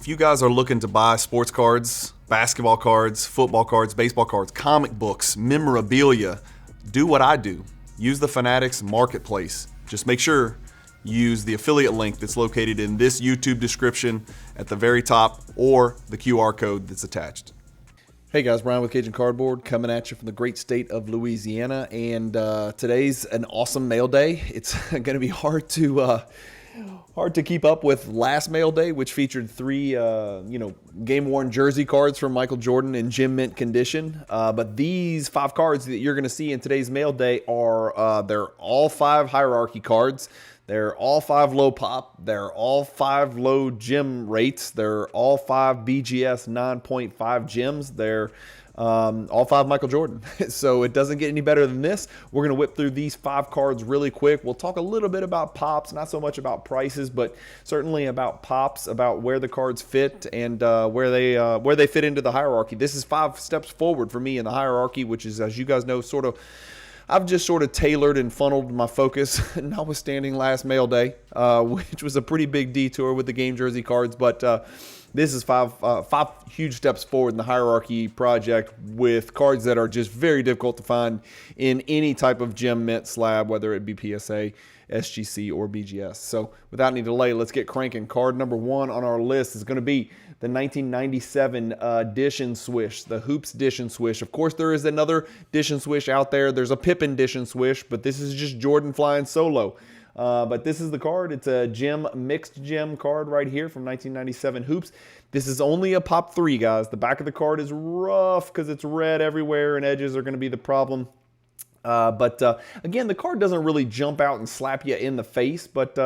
If you guys are looking to buy sports cards, basketball cards, football cards, baseball cards, comic books, memorabilia, do what I do. Use the Fanatics Marketplace. Just make sure you use the affiliate link that's located in this YouTube description at the very top or the QR code that's attached. Hey guys, Bryan with Cajun Cardboard coming at you from the great state of Louisiana, and today's an awesome mail day. It's going to be hard to keep up with last mail day, which featured three game-worn jersey cards from Michael Jordan in gem mint condition. But these 5 cards that you're going to see in today's mail day are they're all 5 hierarchy cards. They're all 5 low pop. They're all 5 low gem rates. They're all 5 BGS 9.5 gems. They're all 5 Michael Jordan. So it doesn't get any better than this. We're going to whip through these 5 cards really quick. We'll talk a little bit about pops, not so much about prices, but certainly about pops, about where the cards fit and where they fit into the hierarchy. This is 5 steps forward for me in the hierarchy, which is, as you guys know, I've just sort of tailored and funneled my focus, notwithstanding last mail day, which was a pretty big detour with the game jersey cards. But this is 5 huge steps forward in the hierarchy project with cards that are just very difficult to find in any type of gem mint slab, whether it be PSA, SGC, or BGS. So without any delay, let's get cranking. Card number 1 on our list is going to be the 1997 Dish and Swish, the Hoops Dish and Swish. Of course, there is another Dish and Swish out there. There's a Pippen Dish and Swish, but this is just Jordan flying solo. But this is the card. It's a mixed gem card right here from 1997 Hoops. This is only a pop 3, guys. The back of the card is rough because it's red everywhere and edges are going to be the problem. But again, the card doesn't really jump out and slap you in the face, but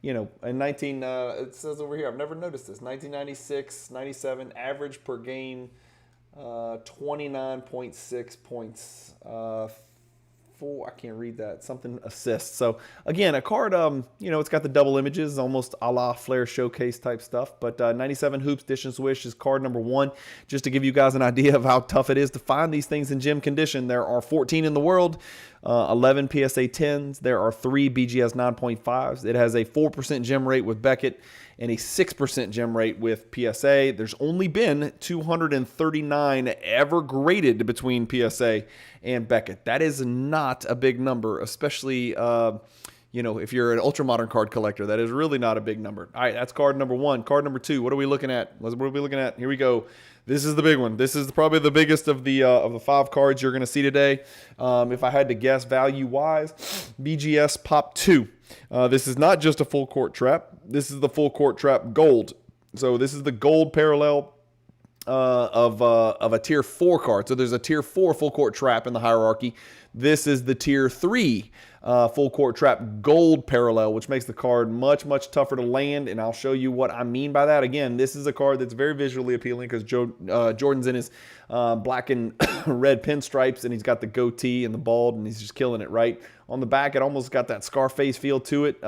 in it says over here, I've never noticed this, 1996, 97, average per game, 29.6 points, I can't read that, something assists. So again, a card, it's got the double images, almost a la Flair Showcase type stuff, but 97 Hoops Dish and Swish is card number 1. Just to give you guys an idea of how tough it is to find these things in gem condition, there are 14 in the world, 11 PSA 10s, there are 3 BGS 9.5s. It has a 4% gem rate with Beckett and a 6% gem rate with PSA. There's only been 239 ever graded between PSA and Beckett. That is not a big number, especially if you're an ultra-modern card collector. That is really not a big number. All right, that's card number 1. Card number 2, what are we looking at? What are we looking at? Here we go. This is the big one. This is probably the biggest of the 5 cards you're going to see today. If I had to guess value-wise, BGS Pop 2. This is not just a full court trap. This is the full court trap gold. So this is the gold parallel of a tier 4 card. So there's a tier 4 full court trap in the hierarchy. This is the tier 3 full court trap gold parallel, which makes the card much, much tougher to land. And I'll show you what I mean by that. Again, this is a card that's very visually appealing because Jordan's in his black and red pinstripes, and he's got the goatee and the bald, and he's just killing it, right? On the back, it almost got that Scarface feel to it,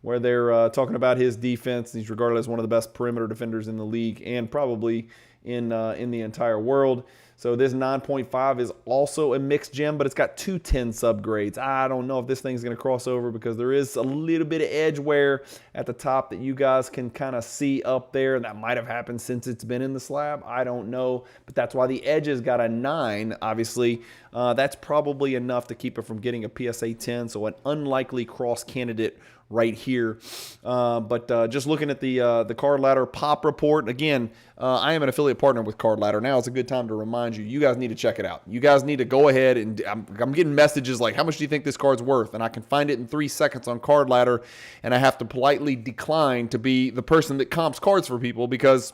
where they're talking about his defense. He's regarded as one of the best perimeter defenders in the league and probably in the entire world. So this 9.5 is also a mixed gem, but it's got 2 10 subgrades. I don't know if this thing's going to cross over because there is a little bit of edge wear at the top that you guys can kind of see up there. That might have happened since it's been in the slab. I don't know, but that's why the edges got a 9, obviously. That's probably enough to keep it from getting a PSA 10, so an unlikely cross candidate right here. But just looking at the Card Ladder Pop Report, again, I am an affiliate partner with Card Ladder. Now is a good time to remind you, you guys need to check it out. You guys need to go ahead and I'm getting messages like, how much do you think this card's worth? And I can find it in 3 seconds on Card Ladder, and I have to politely decline to be the person that comps cards for people because,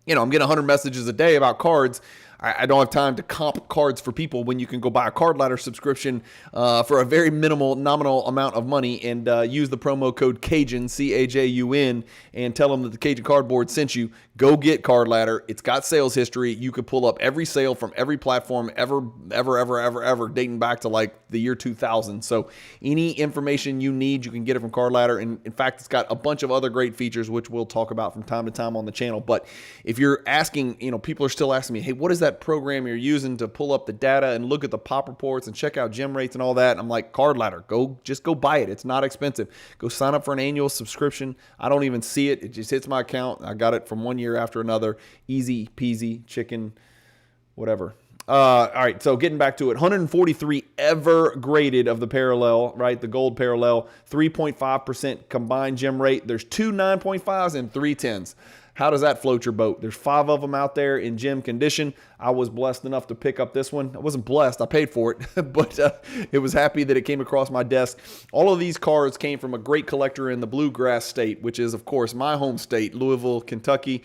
I'm getting 100 messages a day about cards. I don't have time to comp cards for people when you can go buy a Card Ladder subscription for a very nominal amount of money and use the promo code Cajun, C-A-J-U-N, and tell them that the Cajun Cardboard sent you. Go get Card Ladder. It's got sales history. You could pull up every sale from every platform ever, dating back to like the year 2000. So any information you need, you can get it from Card Ladder. And in fact, it's got a bunch of other great features, which we'll talk about from time to time on the channel. But if you're asking, people are still asking me, hey, what is that that program you're using to pull up the data and look at the pop reports and check out gem rates and all that? And I'm like, Card Ladder, just go buy it. It's not expensive. Go sign up for an annual subscription. I don't even see it. It just hits my account. I got it from one year after another. Easy peasy, chicken, whatever. All right, so getting back to it, 143 ever graded of the parallel, right? The gold parallel, 3.5% combined gem rate. There's 2 9.5s and 3 10s. How does that float your boat? There's 5 of them out there in gem condition. I was blessed enough to pick up this one. I wasn't blessed. I paid for it, but it was happy that it came across my desk. All of these cards came from a great collector in the Bluegrass State, which is, of course, my home state, Louisville, Kentucky.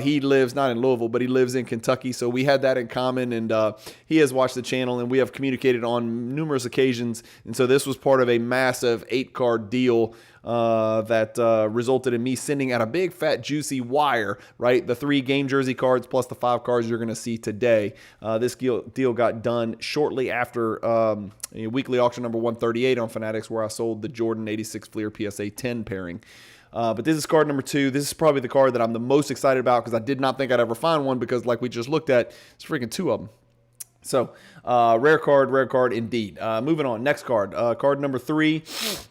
He lives not in Louisville, but he lives in Kentucky, so we had that in common, and he has watched the channel, and we have communicated on numerous occasions, and so this was part of a massive 8-card deal that resulted in me sending out a big, fat, juicy wire, right? The 3 game jersey cards plus the 5 cards you're going to see today. This deal got done shortly after weekly auction number 138 on Fanatics, where I sold the Jordan 86 Fleer PSA 10 pairing. But this is card number 2. This is probably the card that I'm the most excited about because I did not think I'd ever find one because, like we just looked at, it's freaking 2 of them. So, rare card indeed. Moving on, next card. Card number 3.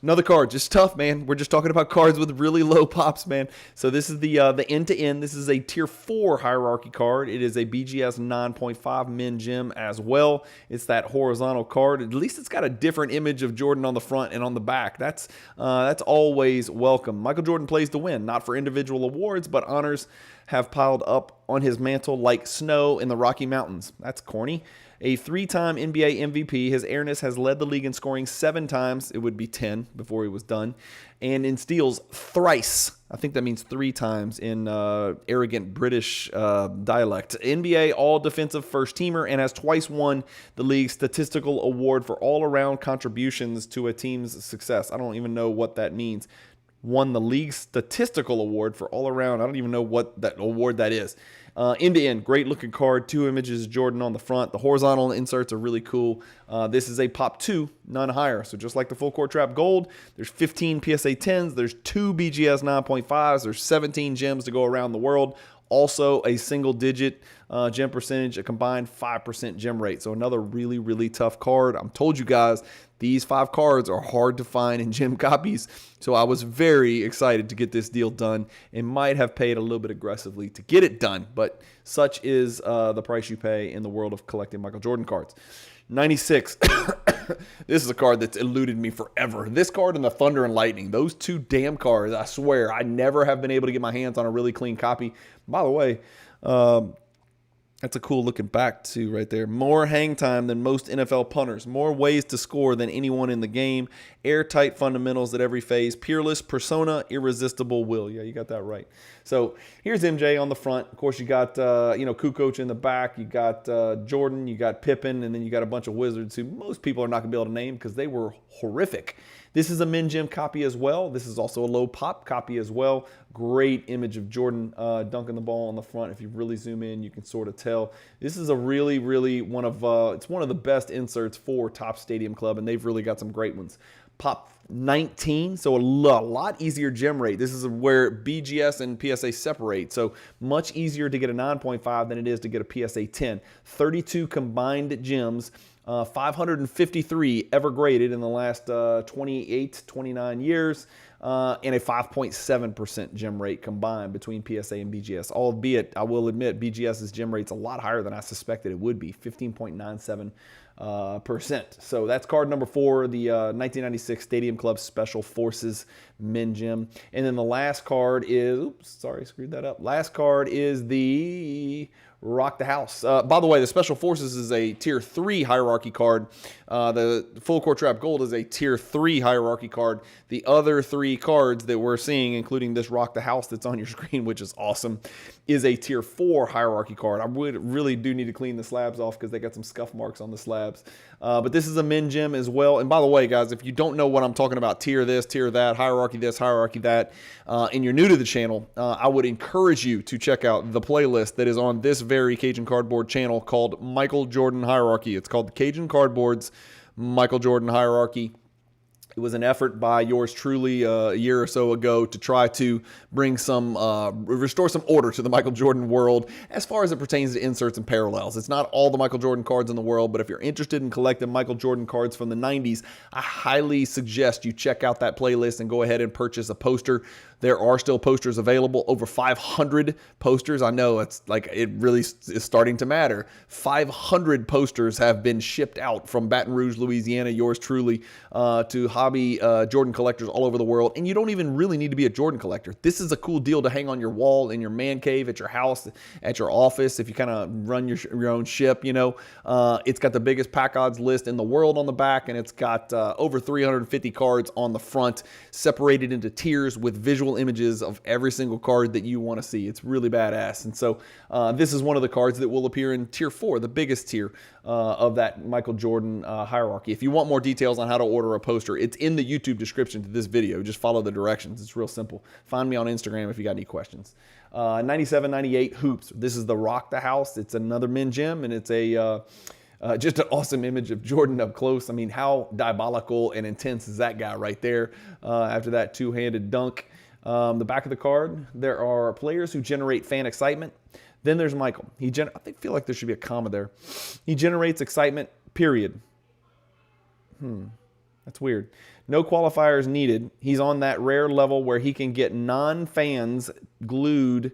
Another card, just tough, man. We're just talking about cards with really low pops, man. So this is the end-to-end. This is a Tier 4 hierarchy card. It is a BGS 9.5 min gem as well. It's that horizontal card. At least it's got a different image of Jordan on the front and on the back. That's always welcome. Michael Jordan plays to win, not for individual awards, but honors have piled up on his mantle like snow in the Rocky Mountains. That's corny. A 3-time NBA MVP, his airness has led the league in scoring 7 times. It would be 10 before he was done. And in steals thrice. I think that means 3 times in arrogant British dialect. NBA all-defensive first-teamer and has twice won the league's statistical award for all-around contributions to a team's success. I don't even know what that means. Won the league's statistical award for all-around. I don't even know what that award that is. End-to-end, great-looking card. 2 images of Jordan on the front. The horizontal inserts are really cool. This is a Pop 2, none higher. So just like the Full Court Trap Gold, there's 15 PSA 10s. There's 2 BGS 9.5s. There's 17 gems to go around the world. Also a single-digit gem percentage, a combined 5% gem rate. So another really, really tough card. I'm told you guys, these 5 cards are hard to find in gem copies. So I was very excited to get this deal done and might have paid a little bit aggressively to get it done. But such is the price you pay in the world of collecting Michael Jordan cards. 96. This is a card that's eluded me forever. This card and the Thunder and Lightning, those 2 damn cards, I swear, I never have been able to get my hands on a really clean copy. By the way, that's a cool looking back too right there. More hang time than most NFL punters. More ways to score than anyone in the game. Airtight fundamentals at every phase. Peerless persona, irresistible will. Yeah, you got that right. So here's MJ on the front. Of course, you got Kukoc in the back. You got Jordan. You got Pippen, and then you got a bunch of Wizards who most people are not gonna be able to name because they were horrific. This is a min gem copy as well. This is also a low pop copy as well. Great image of Jordan dunking the ball on the front. If you really zoom in, you can sort of tell. This is a really, really it's one of the best inserts for Top Stadium Club, and they've really got some great ones. Pop 19, so a lot easier gem rate. This is where BGS and PSA separate, so much easier to get a 9.5 than it is to get a PSA 10. 32 combined gems. 553 ever graded in the last 29 years, and a 5.7% gem rate combined between PSA and BGS. Albeit, I will admit, BGS's gem rate's a lot higher than I suspected it would be, 15.97%. So that's card number 4, the 1996 Stadium Club Special Forces Min Gem. And then the last card is, oops, sorry, screwed that up. Last card is the Rock the House. By the way, the Special Forces is a Tier 3 hierarchy card. The Full Court Trap Gold is a Tier 3 hierarchy card. The other 3 cards that we're seeing, including this Rock the House that's on your screen, which is awesome, is a Tier 4 hierarchy card. I really do need to clean the slabs off because they got some scuff marks on the slabs. But this is a min gem as well. And by the way, guys, if you don't know what I'm talking about, tier this, tier that, hierarchy this, hierarchy that, and you're new to the channel, I would encourage you to check out the playlist that is on this very Cajun Cardboard channel called Michael Jordan Hierarchy. It's called the Cajun Cardboard's Michael Jordan Hierarchy. It was an effort by yours truly a year or so ago to try to bring some, restore some order to the Michael Jordan world as far as it pertains to inserts and parallels. It's not all the Michael Jordan cards in the world, but if you're interested in collecting Michael Jordan cards from the 90s, I highly suggest you check out that playlist and go ahead and purchase a poster. There are still posters available, over 500 posters. I know it's like it really is starting to matter. 500 posters have been shipped out from Baton Rouge, Louisiana, yours truly, to hobby Jordan collectors all over the world. And you don't even really need to be a Jordan collector. This is a cool deal to hang on your wall, in your man cave, at your house, at your office, if you kind of run your own ship, you know. It's got the biggest pack odds list in the world on the back, and it's got over 350 cards on the front, separated into tiers with visual images of every single card that you want to see. It's really badass. And so this is one of the cards that will appear in tier 4, the biggest tier of that Michael Jordan hierarchy. If you want more details on how to order a poster, it's in the YouTube description to this video. Just follow the directions. It's real simple. Find me on Instagram if you got any questions. 97, 98 hoops. This is the Rock the House. It's another men gym, and it's a just an awesome image of Jordan up close. I mean, how diabolical and intense is that guy right there after that two-handed dunk? The back of the card, there are players who generate fan excitement. Then there's Michael. I feel like there should be a comma there. He generates excitement, period. That's weird. No qualifiers needed. He's on that rare level where he can get non-fans glued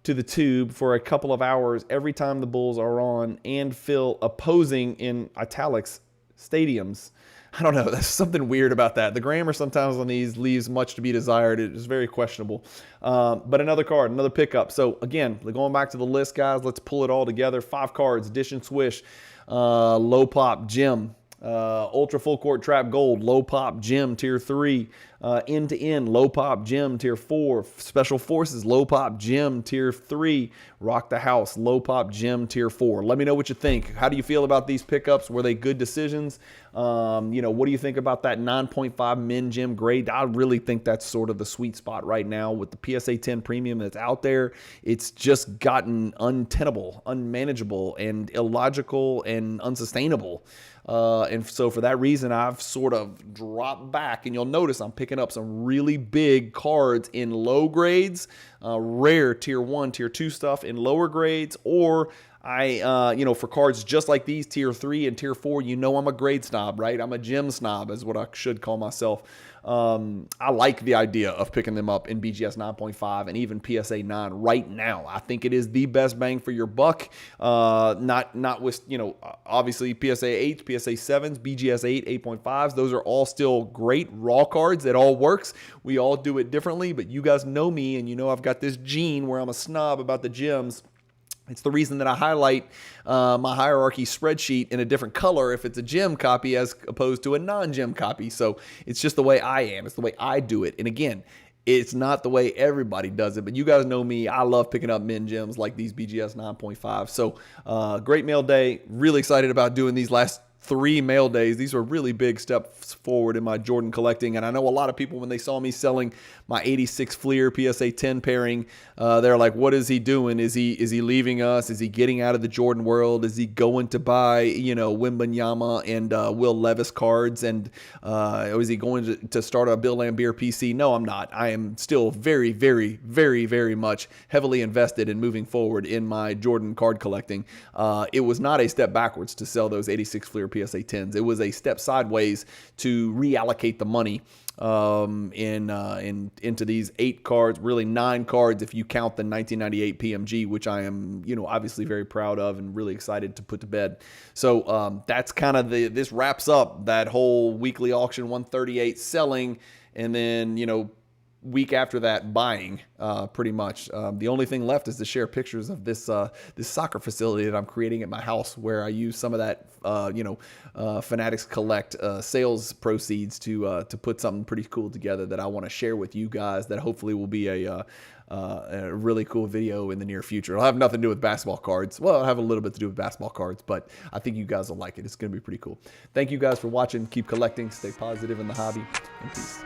to the tube for a couple of hours every time the Bulls are on and fill opposing, in italics, stadiums. I don't know. There's something weird about that. The grammar sometimes on these leaves much to be desired. It is very questionable. But another card, another pickup. So again, going back to the list, guys, let's pull it all together. 5 cards, Dish and Swish, Low Pop Gem, Ultra Full Court Trap Gold, Low Pop Gem Tier 3, End to End Low Pop Gem Tier 4, Special Forces Low Pop Gem Tier 3, Rock the House Low Pop Gem Tier 4. Let me know what you think. How do you feel about these pickups? Were they good decisions? You know, what do you think about that 9.5 min gem grade? I really think that's sort of the sweet spot right now with the PSA 10 premium that's out there. It's just gotten untenable, unmanageable, and illogical and unsustainable. And so for that reason, I've sort of dropped back, and you'll notice I'm picking up some really big cards in low grades, rare tier 1, tier 2 stuff in lower grades, or you know, for cards just like these, tier 3 and tier 4, you know I'm a grade snob, right? I'm a gem snob is what I should call myself. I like the idea of picking them up in BGS 9.5 and even PSA 9 right now. I think it is the best bang for your buck. Not with, you know, obviously PSA 8s, PSA 7s, BGS 8, 8.5s. Those are all still great raw cards. It all works. We all do it differently, but you guys know me, and you know I've got this gene where I'm a snob about the gems. It's the reason that I highlight my hierarchy spreadsheet in a different color if it's a gem copy as opposed to a non-gem copy. So it's just the way I am. It's the way I do it. And again, it's not the way everybody does it, but you guys know me. I love picking up min gems like these BGS 9.5. So great mail day. Really excited about doing these last 3 mail days. These were really big steps forward in my Jordan collecting. And I know a lot of people, when they saw me selling my 86 Fleer PSA 10 pairing, they're like, what is he doing? Is he leaving us? Is he getting out of the Jordan world? Is he going to buy, you know, Wembanyama and Will Levis cards? And or is he going to start a Bill Laimbeer PC? No, I'm not. I am still very, very, very, very much heavily invested in moving forward in my Jordan card collecting. It was not a step backwards to sell those 86 Fleer PSA 10s. It was a step sideways to reallocate the money into these 8 cards, really 9 cards if you count the 1998 PMG, which I am, you know, obviously very proud of and really excited to put to bed. So that's kind of this wraps up that whole weekly auction 138 selling, and then, you know, week after that buying, pretty much. The only thing left is to share pictures of this this soccer facility that I'm creating at my house, where I use some of that Fanatics Collect sales proceeds to put something pretty cool together that I want to share with you guys, that hopefully will be a really cool video in the near future. It'll have nothing to do with basketball cards. Well, it'll have a little bit to do with basketball cards, but I think you guys will like it. It's going to be pretty cool. Thank you guys for watching. Keep collecting. Stay positive in the hobby. And peace.